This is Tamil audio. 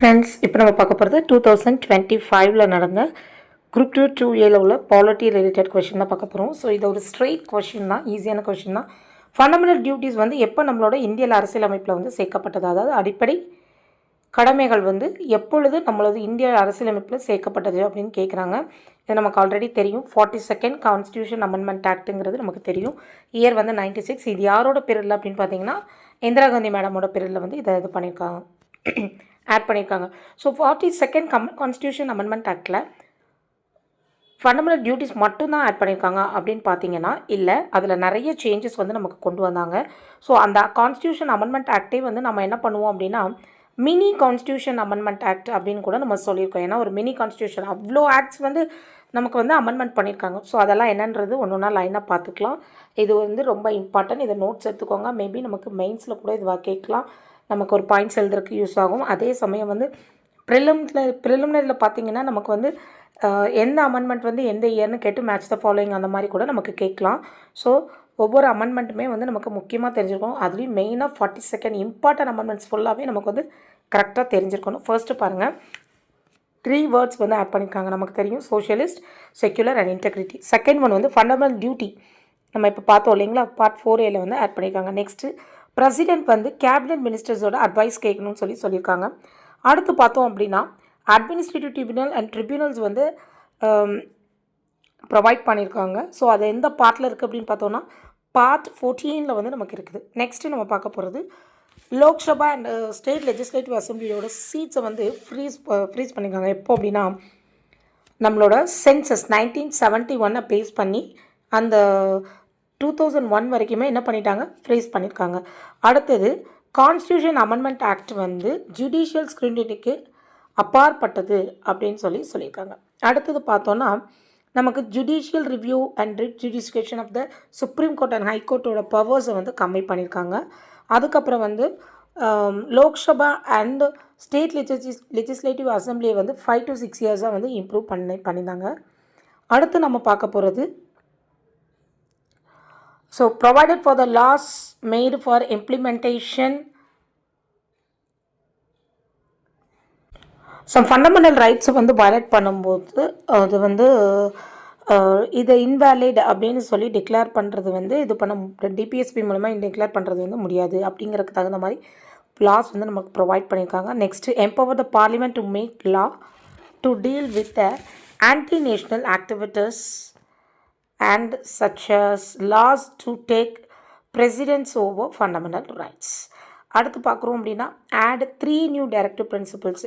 ஃப்ரெண்ட்ஸ், இப்போ நம்ம பார்க்க போகிறது 2025 நடந்த குரூப் 2 உள்ள பாலிட்டி ரிலேட்டட் கொஷின் தான் பார்க்க போகிறோம். ஸோ இது ஒரு ஸ்ட்ரெயிட் கொஷின் தான், ஈஸியான கொஷின் தான். ஃபண்டமெண்டல் டியூட்டிஸ் வந்து எப்போ நம்மளோட இந்திய அரசியலமைப்பில் வந்து சேர்க்கப்பட்டது, அதாவது அடிப்படை கடமைகள் வந்து எப்பொழுது நம்மளது இந்திய அரசியலமைப்பில் சேர்க்கப்பட்டது அப்படின்னு கேட்குறாங்க. இது நமக்கு ஆல்ரெடி தெரியும். 42nd கான்ஸ்டியூஷன் அமெண்ட்மெண்ட் ஆக்ட்டுங்கிறது நமக்கு தெரியும். இயர் வந்து 96. இது யாரோட பீரியடில் அப்படின்னு பார்த்தீங்கன்னா இந்திரா காந்தி மேடமோட பீரியடில் வந்து இதை இது பண்ணியிருக்காங்க, ஆட் பண்ணியிருக்காங்க. ஸோ 42nd கான்ஸ்டியூஷன் அமெண்ட்மெண்ட் ஆக்டில் ஃபண்டமெண்டல் டியூட்டிஸ் மட்டும்தான் ஆட் பண்ணியிருக்காங்க அப்படின்னு பார்த்தீங்கன்னா இல்லை, அதில் நிறைய சேஞ்சஸ் வந்து நமக்கு கொண்டு வந்தாங்க. ஸோ அந்த கான்ஸ்டியூஷன் அமெண்ட்மெண்ட் ஆக்டே வந்து நம்ம என்ன பண்ணுவோம் அப்படின்னா மினி கான்ஸ்டியூஷன் அமெண்ட்மெண்ட் ஆக்ட் அப்படின்னு கூட நம்ம சொல்லியிருக்கோம். ஏன்னா ஒரு மினி கான்ஸ்டியூஷன் அவ்வளோ ஆக்ட்ஸ் வந்து நமக்கு வந்து அமெண்ட்மெண்ட் பண்ணியிருக்காங்க. ஸோ அதெல்லாம் என்னன்றது ஒன்று ஒன்றா லைனாக பார்த்துக்கலாம். இது வந்து ரொம்ப இம்பார்ட்டன்ட். இதை நோட்ஸ் எடுத்துக்கோங்க. மேபி நமக்கு மெயின்ஸில் கூட இதுவாக கேட்கலாம். நமக்கு ஒரு பாயிண்ட்ஸ் எழுதுறதுக்கு யூஸ் ஆகும். அதே சமயம் வந்து ப்ரிலிமினரியில் பார்த்தீங்கன்னா நமக்கு வந்து எந்த அமெண்ட்மெண்ட் வந்து எந்த இயர்னு கேட்டு மேட்ச் த ஃபாலோயிங் அந்த மாதிரி கூட நமக்கு கேட்கலாம். ஸோ ஒவ்வொரு அமெண்ட்மெண்ட்டுமே வந்து நமக்கு முக்கியமாக தெரிஞ்சிருக்கணும். அதுலேயும் மெயினாக 42nd இம்பார்ட்டன்ட் அமெண்ட்மெண்ட்ஸ் ஃபுல்லாகவே நமக்கு வந்து கரெக்டாக தெரிஞ்சிருக்கணும். ஃபர்ஸ்ட்டு பாருங்கள், 3 வேர்ட்ஸ் வந்து ஆட் பண்ணியிருக்காங்க. நமக்கு தெரியும், socialist, secular and integrity. Second one வந்து ஃபண்டமெண்டல் டியூட்டி, நம்ம இப்போ பார்த்தோம் இல்லைங்களா, பார்ட் 4A வந்து ஆட் பண்ணியிருக்காங்க. நெக்ஸ்ட்டு பிரசிடென்ட் வந்து கேபினட் மினிஸ்டர்ஸோட அட்வைஸ் கேட்கணும்னு சொல்லியிருக்காங்க. அடுத்து பார்த்தோம் அப்படின்னா அட்மினிஸ்ட்ரேட்டிவ் ட்ரிபியூனல் அண்ட் ட்ரிபியூனல்ஸ் வந்து ப்ரொவைட் பண்ணியிருக்காங்க. ஸோ அது எந்த பார்ட்டில் இருக்குது அப்படின்னு பார்த்தோன்னா பார்ட் 14 வந்து நமக்கு இருக்குது. நெக்ஸ்ட்டு நம்ம பார்க்க போகிறது லோக்சபா அண்ட் ஸ்டேட் லெஜிஸ்லேட்டிவ் அசம்பிளியோட சீட்ஸை வந்து ஃப்ரீஸ் பண்ணியிருக்காங்க. எப்போ அப்படின்னா நம்மளோட சென்சஸ் 1971 பேஸ் பண்ணி அந்த 2001 வரைக்குமே என்ன பண்ணிட்டாங்க, ஃப்ரீஸ் பண்ணியிருக்காங்க. அடுத்தது கான்ஸ்டியூஷன் அமெண்ட்மெண்ட் ஆக்ட் வந்து ஜுடிஷியல் ஸ்க்ரூட்டினிக்கு அப்பாற்பட்டது அப்படின்னு சொல்லியிருக்காங்க. அடுத்தது பார்த்தோன்னா நமக்கு judicial review and writ jurisdiction of the supreme court and ஹைகோர்ட்டோட பவர்ஸை வந்து கம்மி பண்ணியிருக்காங்க. அதுக்கப்புறம் வந்து லோக்சபா அண்ட் ஸ்டேட் லெஜிஸ்லேட்டிவ் அசம்பிளியை வந்து 5 to 6 இயர்ஸாக வந்து இம்ப்ரூவ் பண்ணியிருந்தாங்க. அடுத்து நம்ம பார்க்க போகிறது so provided for the laws made for implementation some fundamental ரைட்ஸை வந்து வயலேட் பண்ணும்போது அது வந்து இதை இன்வேலிட் அப்படின்னு சொல்லி டிக்ளேர் பண்ணுறது வந்து இது பண்ண டிபிஎஸ்பி மூலமாக டிக்ளேர் பண்ணுறது வந்து முடியாது அப்படிங்கிறதுக்கு தகுந்த மாதிரி லாஸ் வந்து நமக்கு ப்ரொவைட் பண்ணியிருக்காங்க. Next empower the parliament to make law to deal with the anti national activities and such as laws to take precedence over fundamental rights. அடுத்து பார்க்குறோம் அப்படின்னா ஆட் 3 நியூ டைரக்டிவ் பிரின்சிபல்ஸ்